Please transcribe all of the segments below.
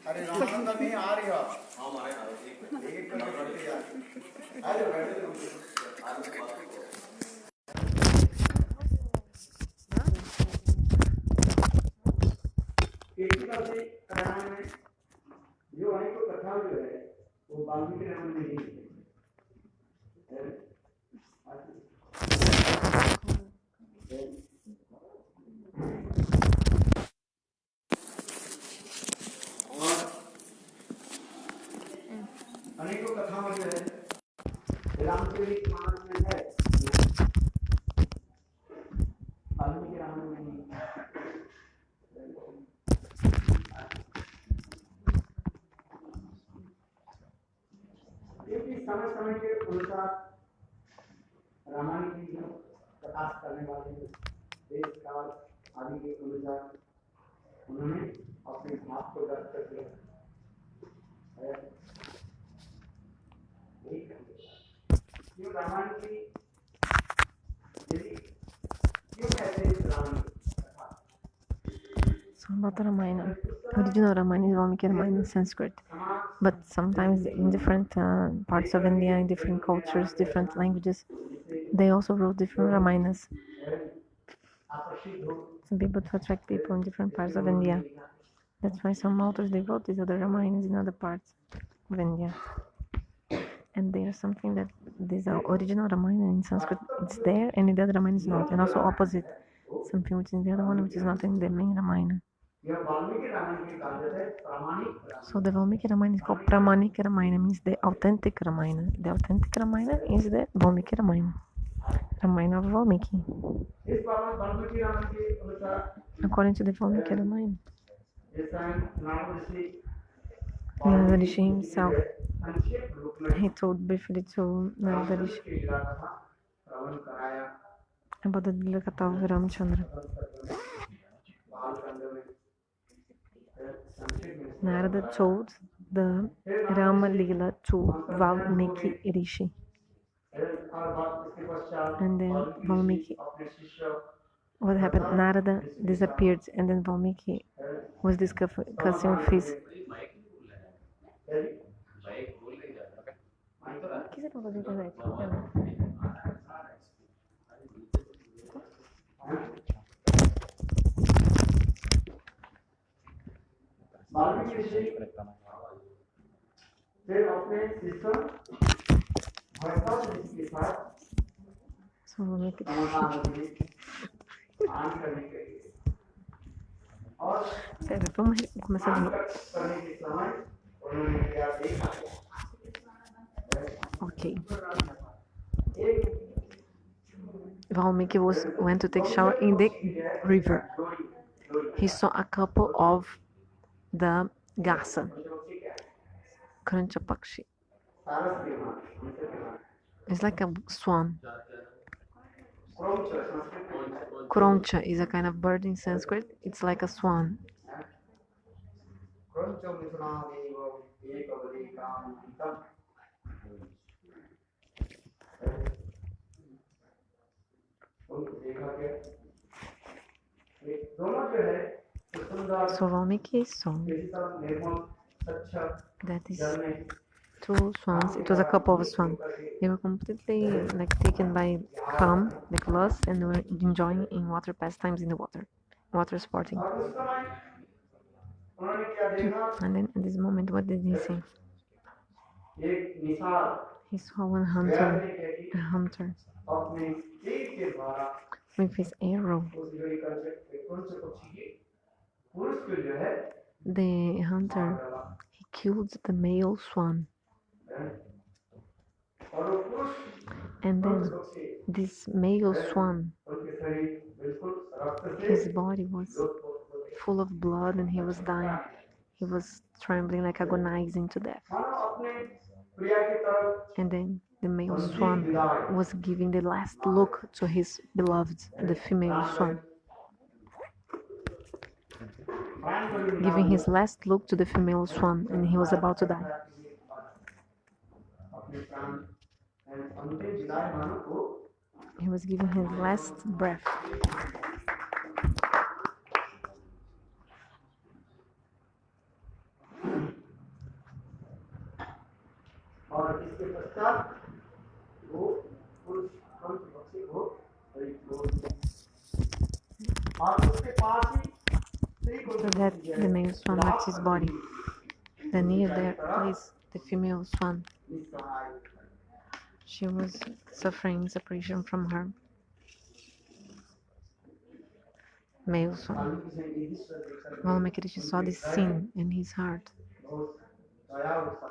अरे रामनवमी आ रही हो? हाँ हमारे आ रही है। एक करके पढ़ते यार। आज बैठे थे मुझे। आज बात करो। एक ही बात है रामायण में जो अनेक कथा जो है वो वाल्मीकि रामायण में नहीं है। अनेकों कथाओं जो है रामचरितमानस में है, वाल्मीकि रामायण में नहीं। क्योंकि समय समय के अनुसार रामायण की जो प्रकाश करने वाले देश काल आदि के अनुसार उन्होंने अपने भाव को व्यक्त कर दिया। क्यों रामायण की क्यों कहते हैं Ramayan? So not Ramayana. Original Ramayana is Valmiki Ramayana in Sanskrit. But sometimes in different parts of India, in different cultures, different languages, they also wrote different Ramayanas. Some people to attract people in different parts of India. That's why some authors they wrote these other Ramayanas in other parts of India. And there's something that this original Ramayana in Sanskrit it's there, and in the other Ramayana is not. And also opposite, something which is in the other one which is not in the main Ramayana. So the Valmiki Ramayana is called Pramanik Ramayana, means the authentic Ramayana. The authentic Ramayana is the Valmiki Ramayana, Ramayana of Valmiki. According to the Valmiki Ramayana, Narada Rishi himself, he told briefly to Narada Rishi about the Dilakatha of Ramchandra. Narada told the Rama Lila to Valmiki Rishi. And then Valmiki, what happened? Narada disappeared, and then Valmiki was discussing with his. So Valmiki. Espera, vamos começar de novo. Okay. Valmiki went to take shower in the river. He saw a couple of the Gasa, Krancha Pakshi. It's like a swan. Kroncha is a kind of bird in Sanskrit. It's like a swan. So Valmiki saw that is two swans. It was a couple of swans. They were completely like taken by calm, like lust, and were enjoying in water pastimes in the water sporting. And then at this moment, what did he see? He saw a hunter with his arrow. The hunter, he killed the male swan. And then this male swan, his body was full of blood and he was dying. He was trembling, like agonizing to death. And then the male swan was giving the last look to his beloved, the female swan. Giving his last look to the female swan, and he was about to die. He was giving his last breath. वो उस पंच पक्षी को वही छोड़ दिया और उसके पास ही After that, the male swan left his body. Then near their place, the female swan. She was suffering separation from her male swan. Valmiki saw this scene in his heart.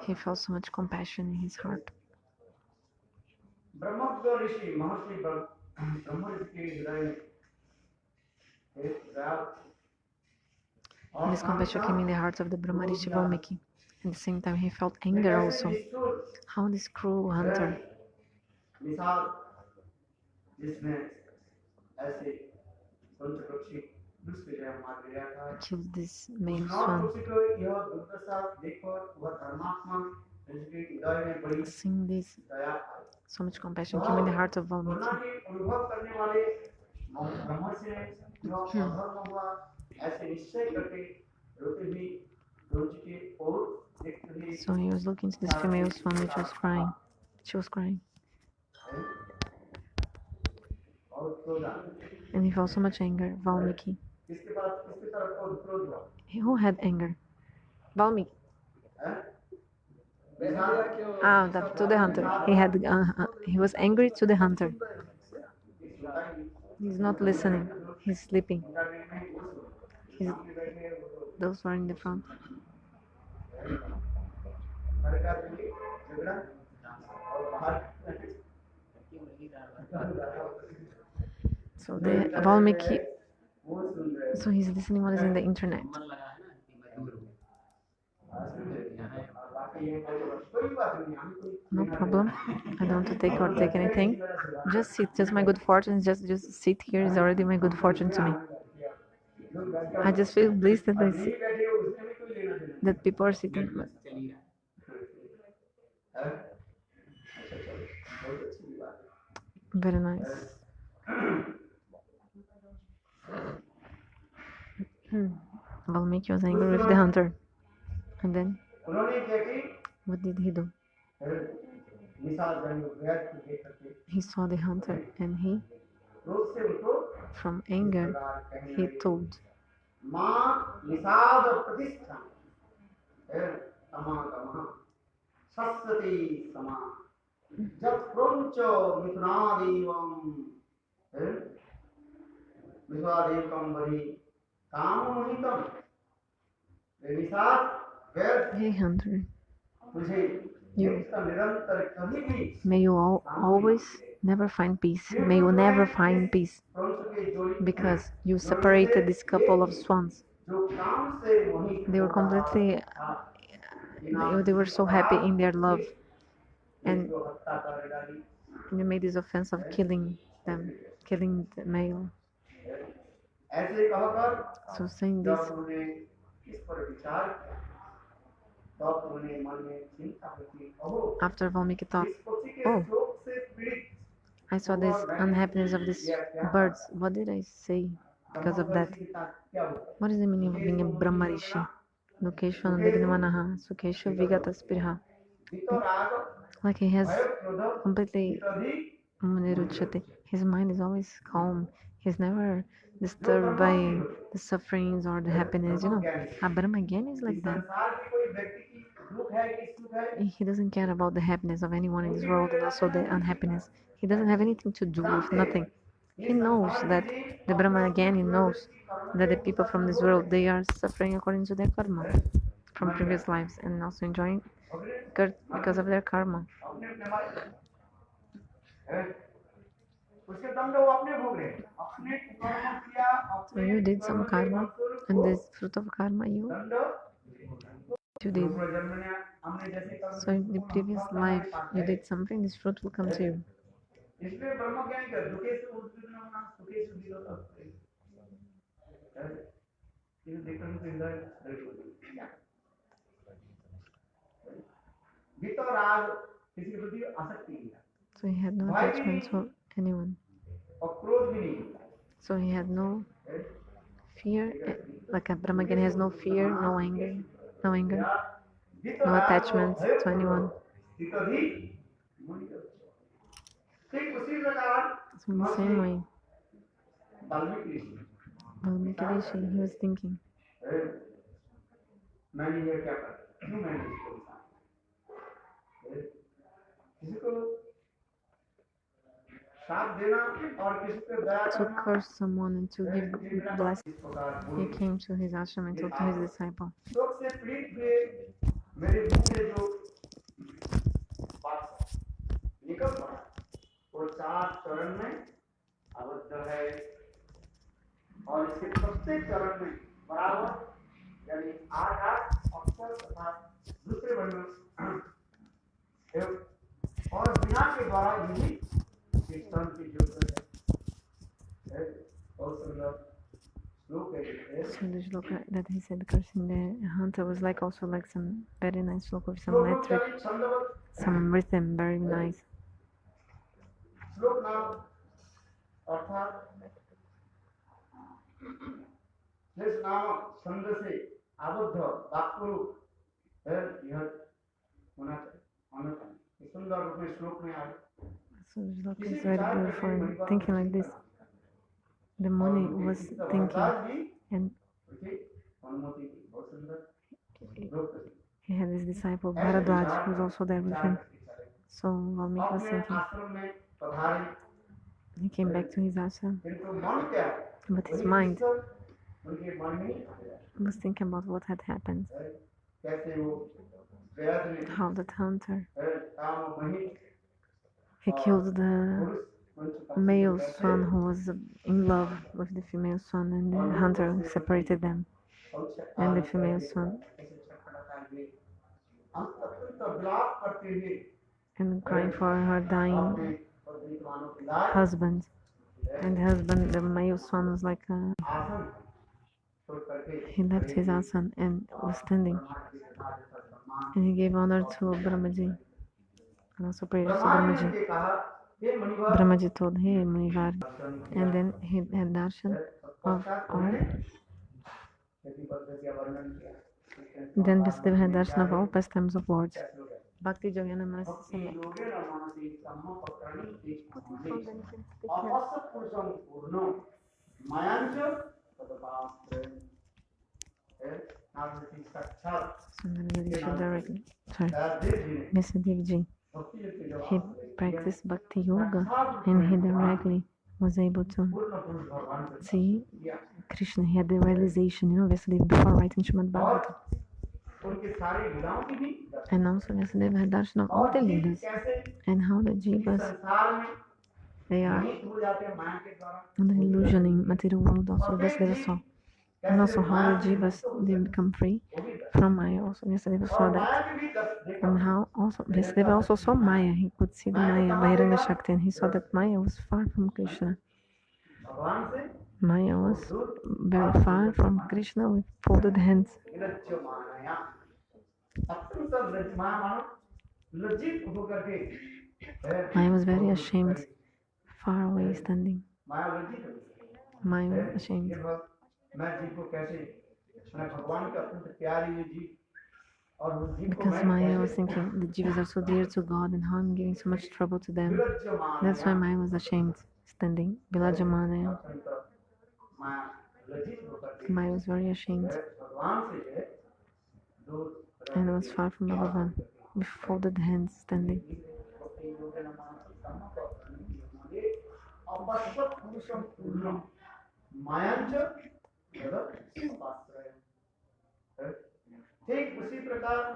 He felt so much compassion in his heart. And this compassion came in the heart of the Brahmarishi Valmiki. At the same time, he felt anger also. How this cruel hunter killed this male swan. Seeing this, so much compassion came in the heart of Valmiki. So he was looking to this female swan which was crying. She was crying. And he felt so much anger. Valmiki. Who had anger? Valmiki. To the hunter. He was angry to the hunter. He's not listening. He's sleeping. Those who are in the front. So the Valmiki. So he's listening what is in the internet. No problem. I don't want to take anything. Just sit. Just my good fortune. Just sit here is already my good fortune to me. I just feel blessed that I see that people are sitting. Very nice. Valmiki was angry with the hunter. And then, what did he do? He saw the hunter and he, from anger, he told, hey hunter, may you always never find peace. May you never find peace. Because you separated this couple of swans. They were completely, they were so happy in their love. And you made this offense of killing them, killing the male. So saying this, after Valmiki thought, oh, I saw this unhappiness of these birds. What did I say because of that? What is the meaning of being a Brahmarishi? Lokeshwan Dignamanaha, Sukesha Vigataspirha. Like he has completely his mind is always calm. He's never disturbed by the sufferings or the happiness, A Brahmagyan is like that. He doesn't care about the happiness of anyone in this world and also the unhappiness. He doesn't have anything to do with nothing. He knows that the Brahmagyan, he knows that the people from this world, they are suffering according to their karma from previous lives and also enjoying because of their karma. So you did some karma, and this fruit of karma you did. So in the previous life you did something, this fruit will come to you. So he had no attachment to anyone. So he had no fear, like a Brahmagyan has no fear, no anger, no attachment to anyone. मुनि के बच्चे। ठीक उसी प्रकार So in the same way, Valmiki Valmiki Rishi, he was thinking, मैंने ये क्या कर क्यों मैंने इसको लिखा किसी को साथ देना और किसी पे दया to करना curse someone and to give blessing. He came to his ashram and told to his disciple, शोक से पीड़ित हुए मेरे मुंह से जो बात निकल पड़ा वो 4 चरण में आबद्ध है और इसके प्रत्येक चरण में बराबर यानी 8 अक्षर तथा दूसरे वर्ण और बिना के द्वारा यही कीर्तन की जरूरत है और सुंदर श्लोक है so the shloka that he said cursing the hunter was like also like some very nice shloka with some metric, some rhythm, very nice. श्लोक नाम अर्थात जिस नाम छंद से आबद्ध वाक्यरूप है यह होना चाहिए सुंदर रूप में श्लोक में आए So the shloka is very beautiful and thinking like this. The Muni was thinking and he had his disciple Bharadwaj who was also there with him. So Valmiki was thinking, he came back to his ashram, but his mind was thinking about what had happened, how that hunter, he killed the male swan who was in love with the female swan, and the hunter separated them, and the female swan, and crying for her dying husband, and the husband, the male swan, was like he left his asana and was standing, and he gave honor to Brahmaji, and also prayers to Brahmaji. Brahmaji told him, Munivar, and then he had darshan of all. Then Vasudev had darshan of all pastimes of words. Bhakti Jogana Manasya. Directly. Sorry. Vyasadevji. He practiced Bhakti Yoga and he directly was able to see Krishna. He had the realization, Vyasadeva before writing Srimad Bhagavatam. And also Vyasadeva had darshan of all the leaders and how the jivas, they are under illusion in material world. Also Vyasadeva saw. And also how the jivas, they become free from Maya. Also Vyasadeva saw that. And how also Vyasadeva also saw Maya. He could see the Maya, Bhairanga Shakti, and he saw that Maya was far from Krishna. Maya was very far from Krishna with folded hands. Maya was very ashamed, far away standing. Maya was ashamed. Because Maya was thinking the jivas are so dear to God and how I'm giving so much trouble to them. That's why Maya was ashamed, standing. Vilajamana. Maya was very ashamed. And was far from Bhagavan, with folded hands, standing.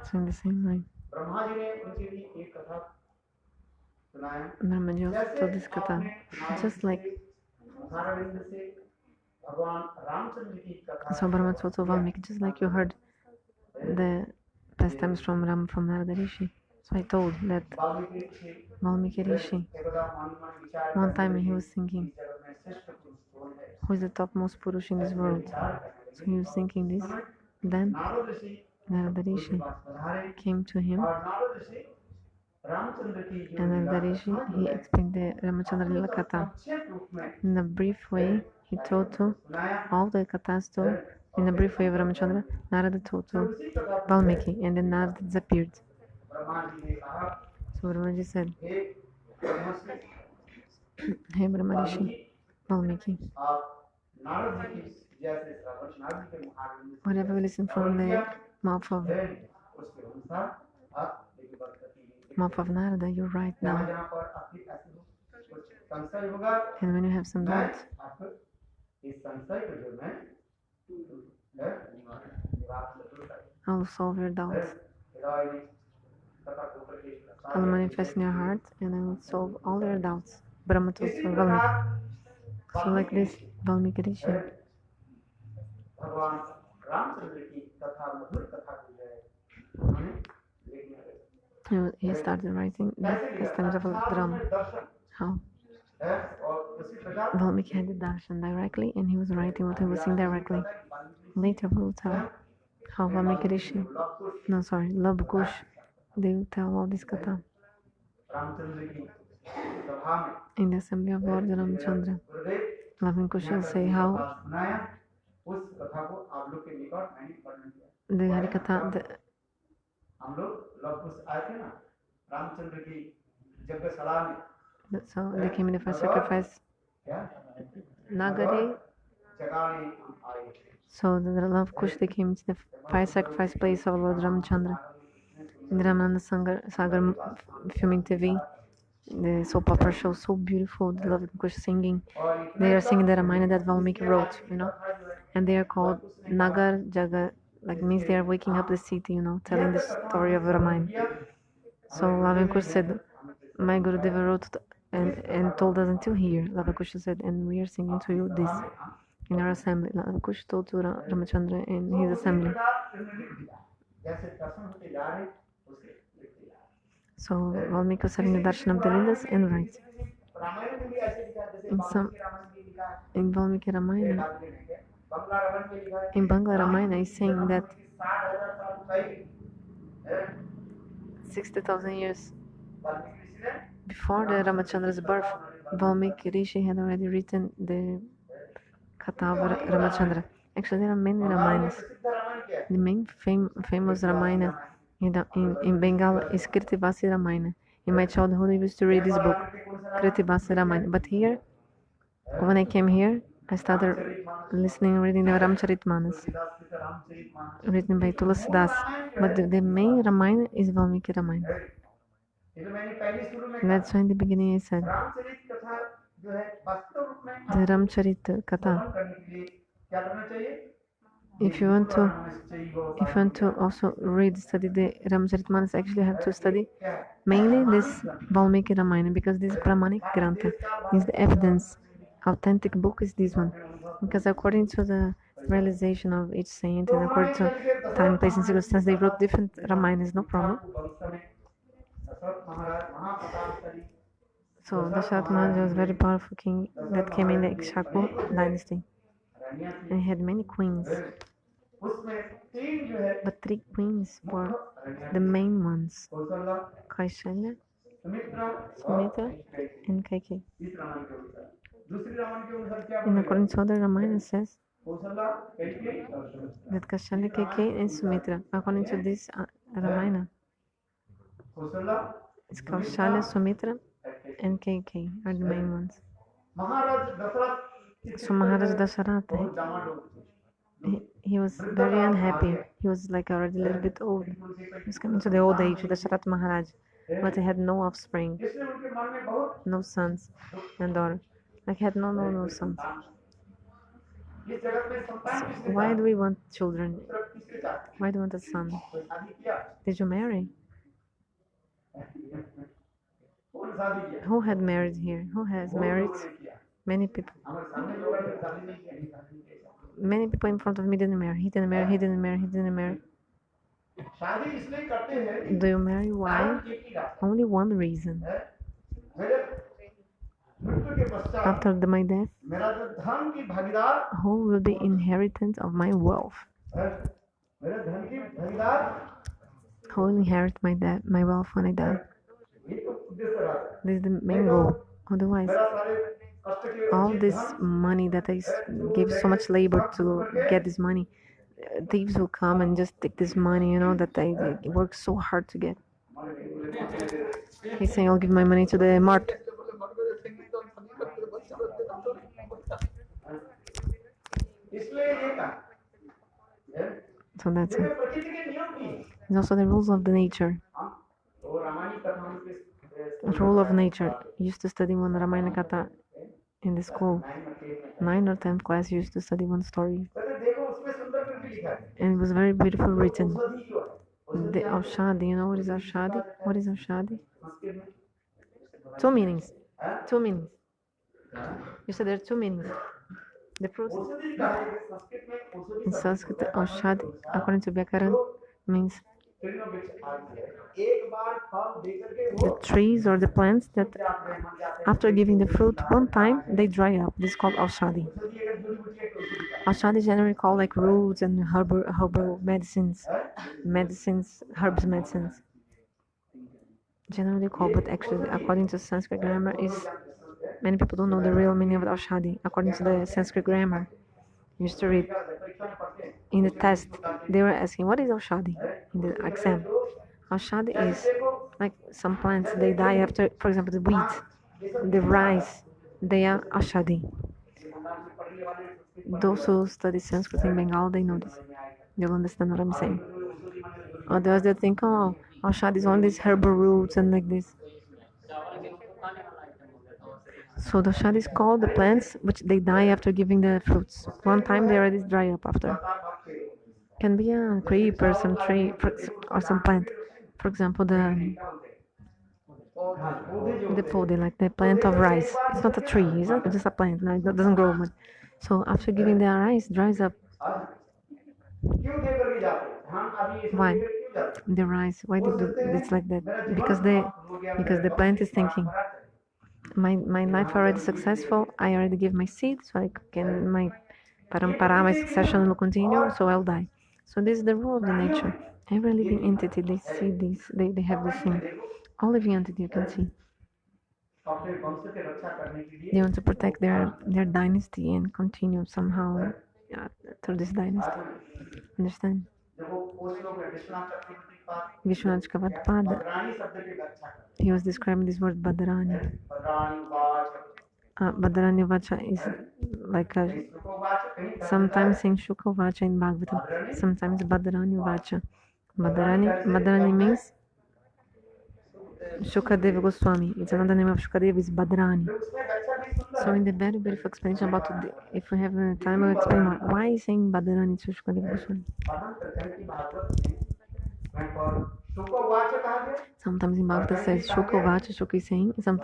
So in the same way, Brahmaji also told this katha, just like so Brahma told to Valmiki, just like you heard the pastimes from Ram from Narada Rishi. So I told that Valmiki Rishi, one time he was thinking, who is the topmost Purush in this world? So he was thinking this. Then Narada Rishi came to him, and Narada Rishi, he explained the Ramachandra Lila Katha. In a brief way, he told to all the kathas to, in a brief way of Ramachandra, Narada told to Valmiki, and then Narada disappeared. So Brahmaji said, hey Brahmarshi Hey Brahmarishi, Valmiki, आप नारद जी की जैसे श्रवण नारद जी के मुखारविंद से whatever we listen from the mouth of उसके अनुसार आप लिपिबद्ध करके mouth of Narada, you're right जहाँ now. जहाँ पर आपकी ऐसी कुछ संशय होगा And when you have some मैं doubts, आपको इस संशय को जो मैं निवारण जरूर करूँ I will solve your doubts. हृदय में तथा ऊपर के I will manifest in your heart and I will solve all your doubts. Brahma told इसी to प्रकार Valmiki. So like this, Valmiki Rishi, भगवान रामचंद्र की कथा मधुर कथा को जो है उन्होंने लिखना he started writing the customs of Rama. How? और उसी प्रकार Valmiki had the darshan directly and he was writing what he was seeing directly. Later we will tell how Valmiki Rishi, Lab Kush, they will tell all this katha Ramchandra की सभा में in the assembly of Lord Ramchandra. Loving Kush will say how सुनाया उस कथा को आप लोग के निकट मैंने वर्णन किया the Harikatha, हम लोग लव कुश आए थे ना रामचंद्र की यज्ञशाला में so they came in the first sacrifice. Nagari. जगाने आए So the love Kush they came to the fire sacrifice place of Lord Ramchandra. In the Ramananda Sagar filming TV, the soap opera show, so beautiful, the love Kush singing. They are singing the Ramayana that Valmiki wrote, and they are called Nagar Jaga, like means they are waking up the city, telling the story of Ramayana. So Lavakush said, my Gurudeva wrote and told us until here. Lavakush said, and we are singing to you this in our assembly. Lavakush told to Ramachandra in his assembly. So Valmiki was having the darshan of the Vedas and writes. In Valmiki Ramayana, in Bangla Ramayana is saying that 60,000 years before the Ramachandra's birth, Valmiki Rishi had already written the Katha of Ramachandra. Actually, there are many Ramayanas. The main famous Ramayana in Bengal is Kritivasi Ramayana. In my childhood, I used to read this book, Kritivasi Ramayana. But here, when I came here, I started reading the Ramcharitmanas, written by Tulsidas. But the main Ramayana is Valmiki Ramayana. And that's why in the beginning I said, the Ramcharit Katha. If you want to also study the Ramcharitmanas, actually you have to study mainly this Valmiki Ramayana, because this Pramanic Grantha is the evidence. Authentic book is this one, because according to the realization of each saint and according to time, place, and circumstance, they wrote different Ramayanas, no problem. So Dasharatha Maharaj was a very powerful king that came in the Ikshaku dynasty, and he had many queens. But 3 queens were the main ones: Kaishalya, Sumitra, and Kaikeyi. And according to other Ramayana says that Kaishalya, Kaikeyi, and Sumitra. According to this Ramayana, it's Kaushalya, Sumitra, and Kaikeyi are the main ones. So Maharaj Dasharatha, he was very unhappy. He was like already a little bit old. He was coming to the old age, Dasharatha Maharaj, but he had no offspring, no sons and daughter. Like he had no sons. So why do we want children? Why do we want a son? Did you marry? Who had married here? Who has married? Many people. Many people in front of me didn't marry. He didn't marry. He didn't marry. He didn't marry. Do you marry? Why? Only one reason. After my death, who will be inheritant of my wealth? Who will inherit my wealth when I die? This is the main goal. Otherwise, all this money that I gave so much labor to get this money, thieves will come and just take this money, that I worked so hard to get. He's saying, I'll give my money to the mart. So that's it. There's also the rules of the nature. The rule of nature. I used to study one Ramayana Katha in the school. 9th or 10th class used to study one story. And it was very beautiful written. The Aushadi, you know what is Aushadi? What is Aushadi? Two meanings. Two meanings. You said there are two meanings. The fruit. In Sanskrit, Aushadi, according to Vyakaran, means the trees or the plants that after giving the fruit one time they dry up. This is called Aushadi. Aushadi is generally called like roots and herbal medicines, herbs medicines. Generally called, but actually according to Sanskrit grammar is many people don't know the real meaning of Aushadi. According to the Sanskrit grammar, used to read in the test, they were asking what is Aushadi in the exam. Aushadi is like some plants, they die after, for example, the wheat, the rice, they are Aushadi. Those who study Sanskrit in Bengal, they know this. They'll understand what I'm saying. Others they think, oh, Aushadi is only these herbal roots and like this. So the Aushadi is called the plants which they die after giving the fruits. One time they already dry up after. Can be a creep or some tree or some plant. For example, the podi, like the plant of rice. It's not a tree, it's not just a plant. No, it doesn't grow much. So after giving the rice, dries up. Why? The rice. Why they do it's like that? Because the plant is thinking, my life already successful. I already give my seed, so I can my parampara, my succession will continue. So I'll die. So this is the rule of the nature. Every living entity, they see this. They have this thing. All living entity you can see. They want to protect their dynasty and continue somehow through this dynasty. Understand? Vishwanath Chakravarti, he was describing this word Badrani. Badrani Vacha is like a, sometimes saying Shuka Vacha in Bhagavatam, sometimes Badrani Vacha. Badrani means Shukadeva Goswami. It's another name of Shukadeva is Badrani. So in the very beautiful explanation about it, if we have time, I'll explain more. Why is saying Badrani to Shukadeva Goswami? Sometimes in Bhagavatam says Shuka Vacha, Shuka is saying, sometimes